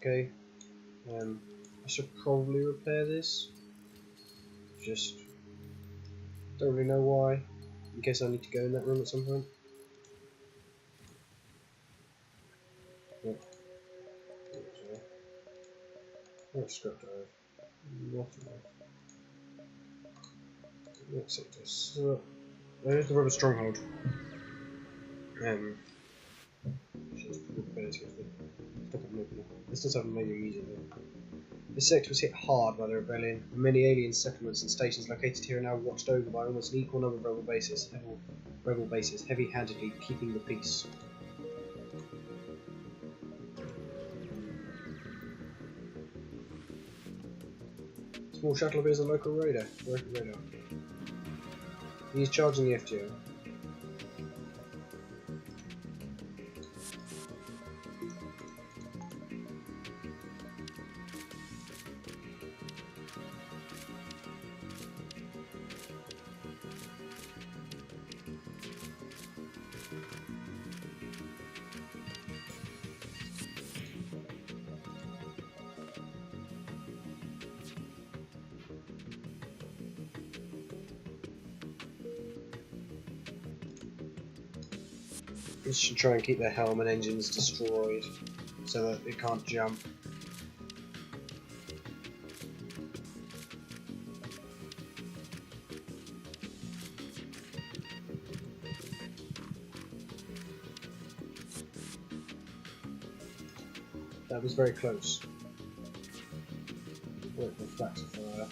okay. I should probably repair this. Just don't really know why. In case I need to go in that room at some point. Yep. Oh, scrap drive. Not enough. Let's see this. There's the rubber stronghold. This does have a major user though. This sector was hit hard by the rebellion, and many alien settlements and stations located here are now watched over by almost an equal number of rebel bases, heavy-handedly keeping the peace. Small shuttle appears a local radar. He's charging the FTL. This should try and keep their helm and engines destroyed so that it can't jump. That was very close. Wait for flax of fire.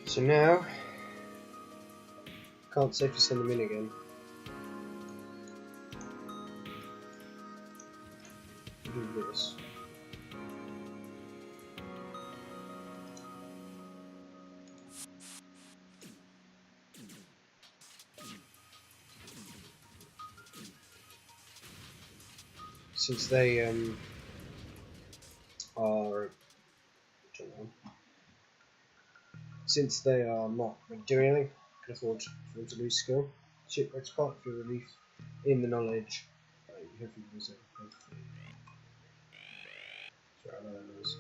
So now, can't safely send them in again. Do this. Since they are, since they are not really doing anything, I can afford for them to lose skill. Shipwrecks part of your relief in the knowledge. You have to use it. Sorry, I know that noise.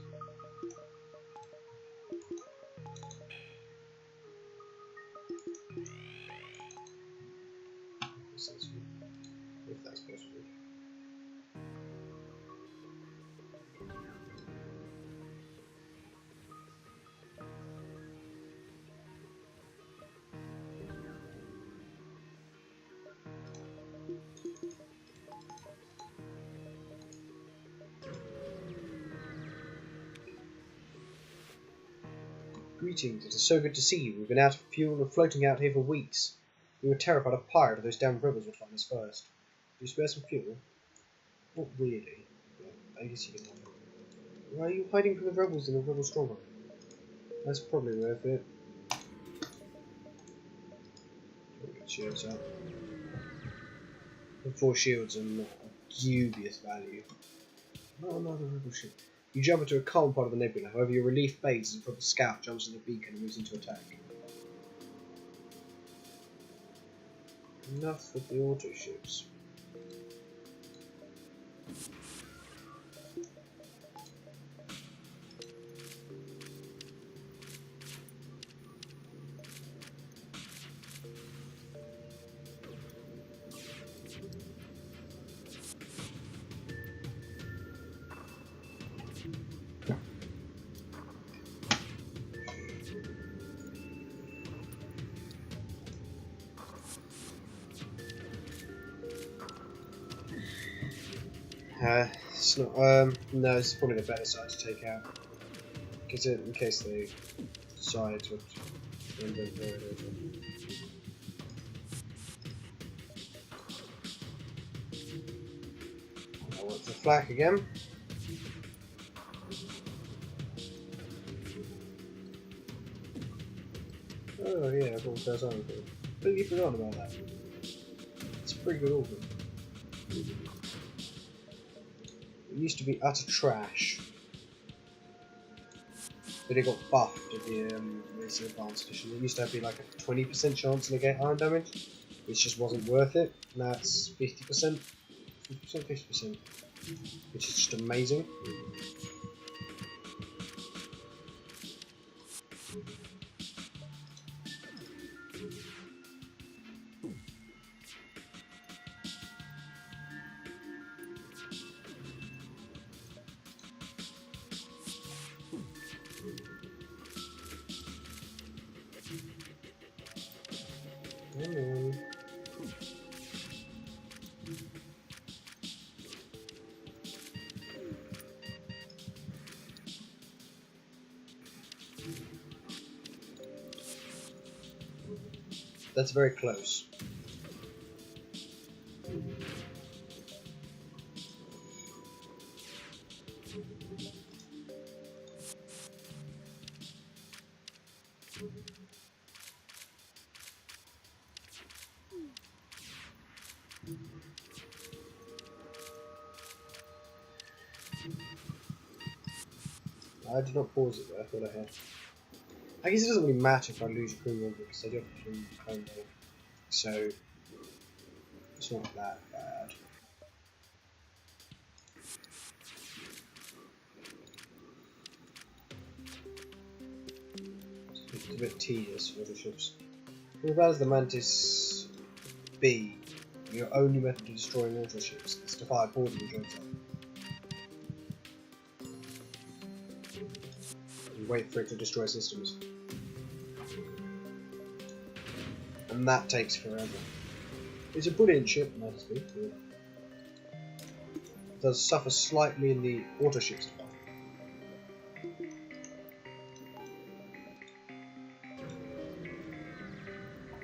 If that's possible. Greetings, it is so good to see you. We've been out of fuel and floating out here for weeks. We were terrified of pirate or those damn rebels would find us first. Do you spare some fuel? Not really, but I guess you can have it. Why are you hiding from the rebels in the rebel stronghold? That's probably worth it. Get shields out. The 4 shields are not of dubious value. Not another rebel ship. You jump into a calm part of the nebula, however your relief fades as a proper scout jumps to the beacon and moves into attack. Enough with the auto ships. It's not. No, it's probably the better side to take out, because in case they decide to invent it. I want the flak again. Oh yeah, I've got the first iron core. Completely forgot about that. It's a pretty good organ. It used to be utter trash, but it got buffed at the recent advanced edition. It used to be like a 20% chance to negate iron damage, which just wasn't worth it. Now it's 50%, 50%, which is just amazing. That's very close. I did not pause it there, I thought I had. I guess it doesn't really matter if I lose a criminal because I do have a criminal combo, so it's not that bad. It's a bit tedious for the ships. As bad as the Mantis be, your only method of destroying auto ships is to fire boarding drones up. And wait for it to destroy systems. And that takes forever. It's a brilliant ship, Mantis B. It does suffer slightly in the auto ships department.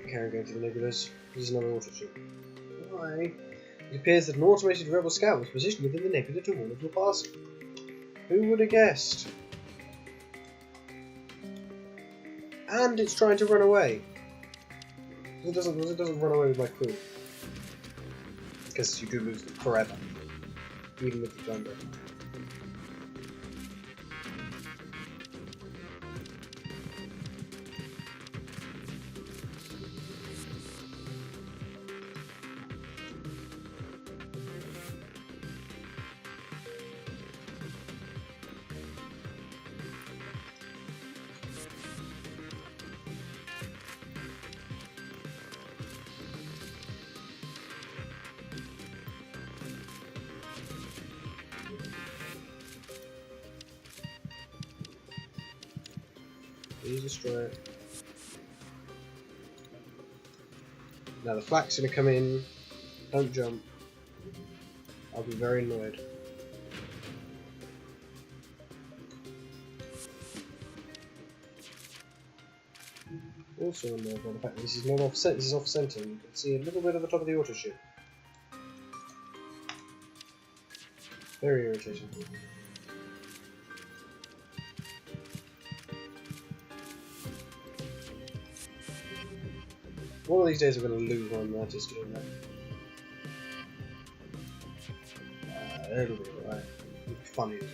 Carry going to the nebulas. This is another auto ship. Why? It appears that an automated rebel scout was positioned within the nebula to warn of your passing. Who would have guessed? And it's trying to run away. It doesn't run away with my crew. Because you do lose them forever. Even with the thunder. Please destroy it. Now the flak's gonna come in. Don't jump. I'll be very annoyed. Also annoyed by the fact that this is not offset. This is off center. You can see a little bit at the top of the auto ship. Very irritating. One of these days I'm going to lose one Mantis doing that. It'll be alright. It'll be funny as well.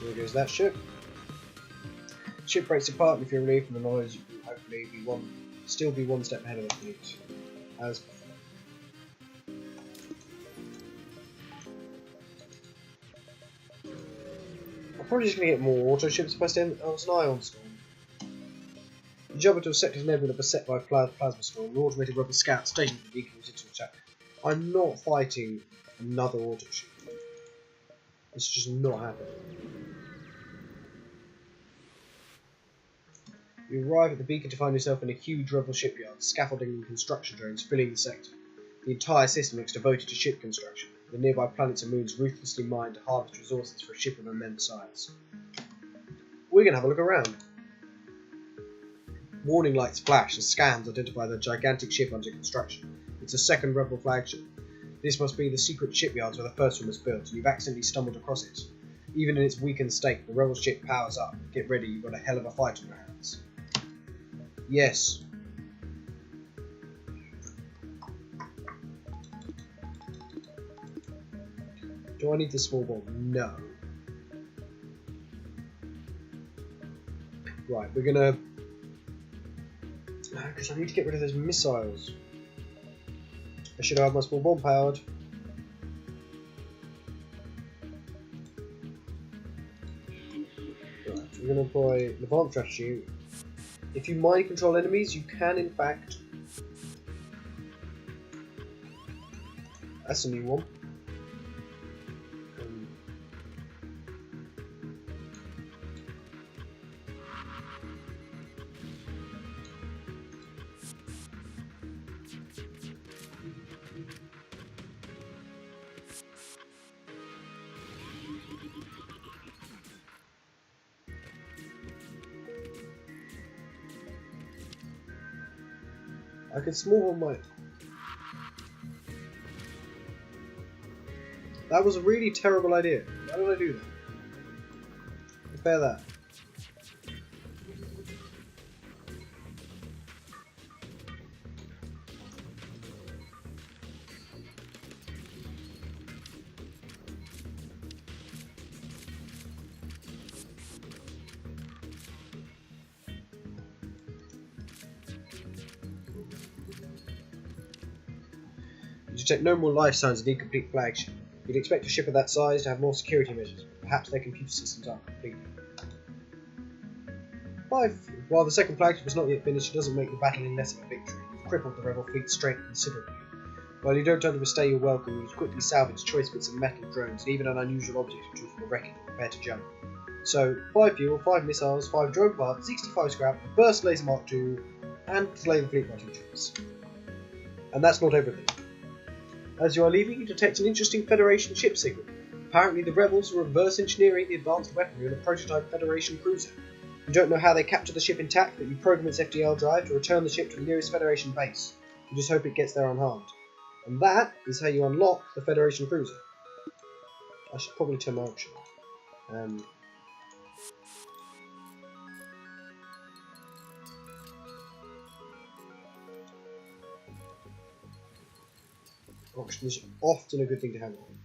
There goes that ship. Ship breaks apart, and if you're relieved from the noise, you can hopefully still be one step ahead of the fleet. As probably just going to get more auto ships if I stay on an ion storm. You jump into a sector's nebula beset by a plasma storm, an automated rebel scout stationed for vehicles into attack. I'm not fighting another auto ship. It's just not happening. You arrive at the beacon to find yourself in a huge rebel shipyard, scaffolding and construction drones filling the sector. The entire system looks devoted to ship construction. The nearby planets and moons ruthlessly mined to harvest resources for a ship of immense size. We're going to have a look around. Warning lights flash as scans identify the gigantic ship under construction. It's a second rebel flagship. This must be the secret shipyards where the first one was built, and you've accidentally stumbled across it. Even in its weakened state, the rebel ship powers up. Get ready, you've got a hell of a fight on your hands. Yes. Do I need the small bomb? No. Right, we're gonna... because I need to get rid of those missiles. I should have my small bomb powered. Right, we're gonna employ the advanced strategy. If you mind control enemies, you can in fact... That's a new one. I could small bomb my... That was a really terrible idea. Why did I do that? Repair that. You detect no more life signs of the incomplete flagship. You'd expect a ship of that size to have more security measures, but perhaps their computer systems aren't complete. While the second flagship is not yet finished, it doesn't make the battle any less of a victory. You've crippled the rebel fleet's strength considerably. While you don't overstay your welcome, you quickly salvage choice bits of metal, drones, and even an unusual object or two from the wreckage prepared to jump. So, 5 fuel, 5 missiles, 5 drone parts, 65 scrap, a burst laser Mark II, and slay the fleet by 2 ships. And that's not everything. As you are leaving, you detect an interesting Federation ship signal. Apparently the rebels are reverse engineering the advanced weaponry on a prototype Federation cruiser. You don't know how they captured the ship intact, but you program its FTL drive to return the ship to the nearest Federation base. You just hope it gets there unharmed. And that is how you unlock the Federation cruiser. I should probably turn my option on. Option is often a good thing to have on.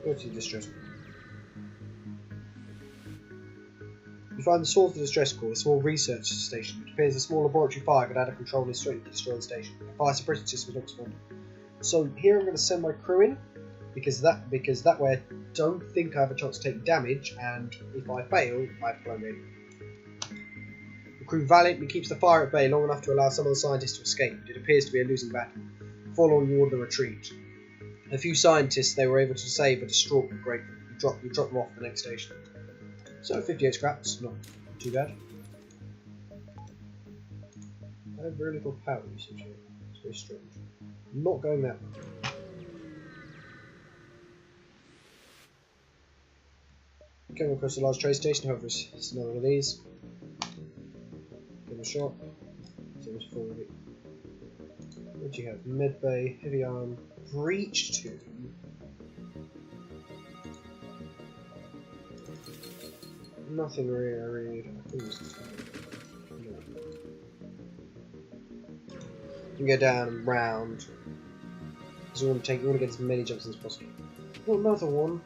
Go to the distress call. You find the source of the distress call, a small research station, which appears a small laboratory fire got out of control and is threatening to destroy the station. The fire suppression system is not responding. So here I'm going to send my crew in, because that way I don't think I have a chance to take damage, and if I fail, I have to blow me. The crew valiantly keeps the fire at bay long enough to allow some of the scientists to escape. It appears to be a losing battle. Following you order the retreat. A few scientists they were able to save are distraught but grateful. You drop them off at the next station. So 58 scraps, not too bad. I have very little power usage here. It's very strange. I'm not going that way. Coming across a large trade station, however, it's another one of these. Give it a shot. See what's full of it. What do you have? Med bay, heavy arm, breach tube. Nothing really I read. I think it's no. You can go down and round. Because you want to get as many jumps as possible. Oh, another one.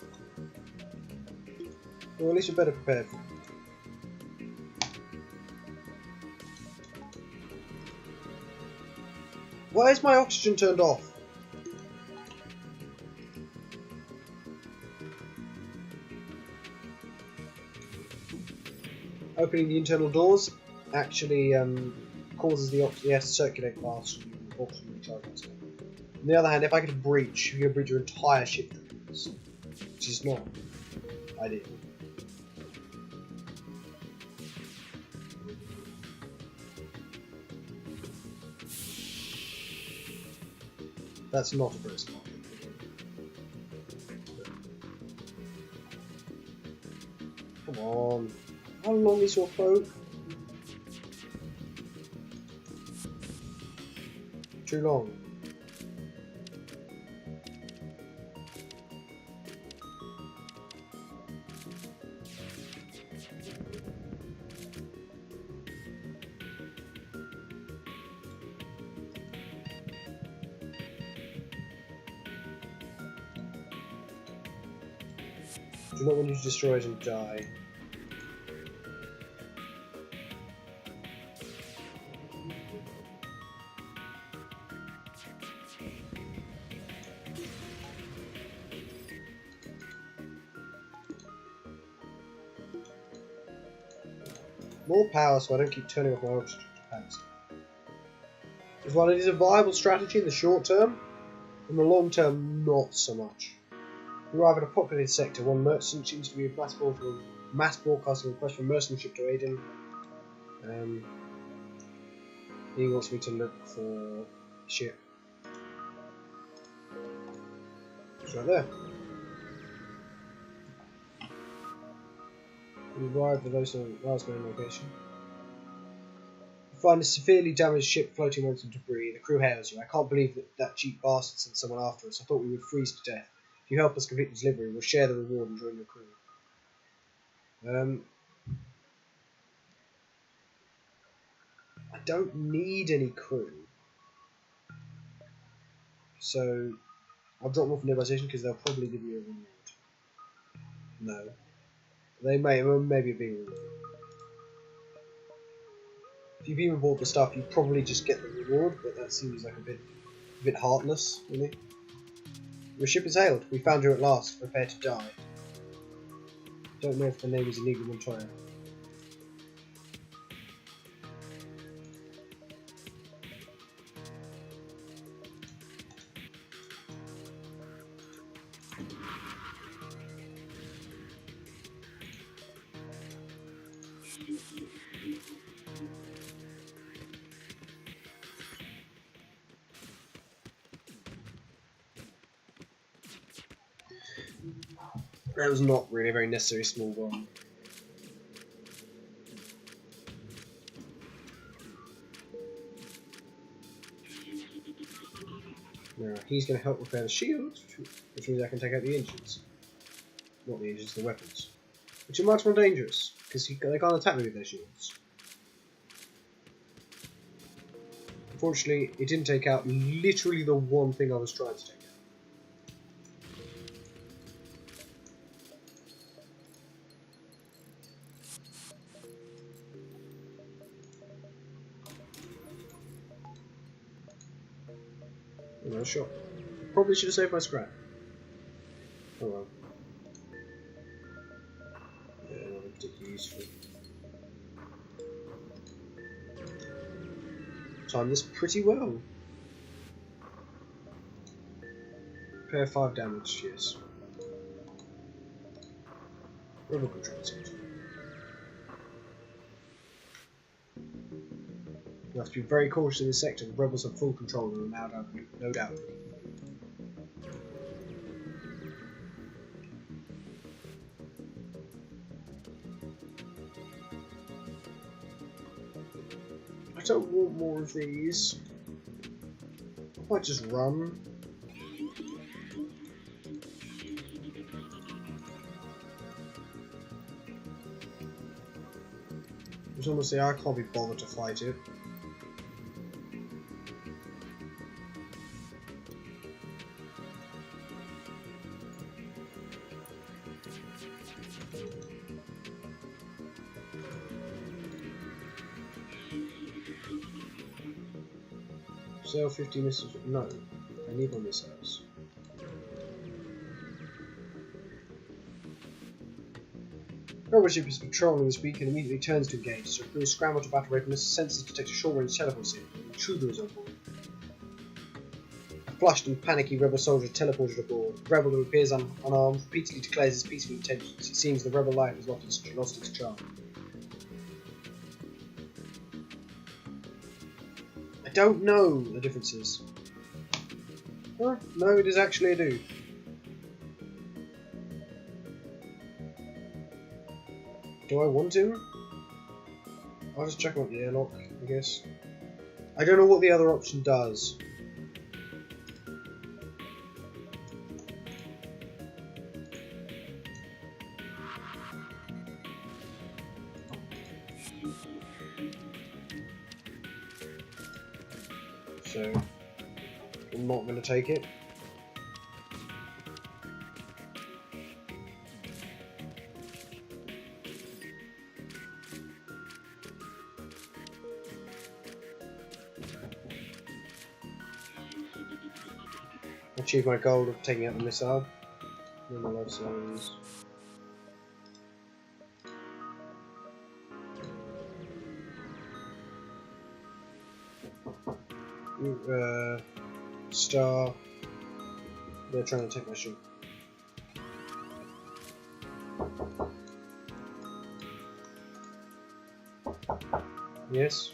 Well, at least you're better prepared for it. Why is my oxygen turned off? Opening the internal doors actually causes the oxygen to circulate faster and the oxygen recharge faster. On the other hand, if I get a breach, you can breach your entire ship, which is not ideal. That's not a very smart thing. Come on. How long is your probe? Too long. Do not want you to destroy it and die. More power so I don't keep turning off my oxygen capacity. Because while it is a viable strategy in the short term, in the long term, not so much. We arrive at a populated sector. One merchant seems to be mass broadcasting a request for a mercenary ship to aid him. He wants me to look for a ship. It's right there. We arrive at the last known location. You find a severely damaged ship floating on some debris. The crew hails you. I can't believe that cheap bastard sent someone after us. I thought we would freeze to death. If you help us complete the delivery, we'll share the reward and join your crew. I don't need any crew. So, I'll drop them off in nearby station because they'll probably give me a reward. No. They maybe be a reward. If you've even bought the stuff, you probably just get the reward, but that seems like a bit heartless, really. Your ship is hailed. We found you at last. Prepare to die. Don't know if the name is Inigo Montoya. That was not really a very necessary small one. Now, he's going to help repair the shields, which means I can take out the engines. Not the engines, the weapons. Which are much more dangerous, because they can't attack me with their shields. Unfortunately, it didn't take out literally the one thing I was trying to take out. Another shot. Probably should have saved my scrap. Oh well. Yeah, not particularly useful. Timed this pretty well. Repair 5 damage, yes. Rebel control seems. You have to be very cautious in this sector. The rebels have full control and will no doubt. I don't want more of these. I might just run. Because honestly, I can't be bothered to fight it. Sell 50 missiles. No, I need more missiles. Rebel ship is patrolling this week and immediately turns to engage, so crew scramble to battle readiness, sensors detect a short-range teleport signal, and the Intruder is on board. A flushed and panicky rebel soldier teleported aboard. The rebel, who appears unarmed, repeatedly declares his peaceful intentions. It seems the rebel life has lost its charm. I don't know the differences. Huh? No, it is actually a dude. Do I want to? I'll just check out the airlock, I guess. I don't know what the other option does. So, I'm not going to take it. Achieve my goal of taking out the missile. Then I love sirens. Star. They're trying to take my ship. Yes.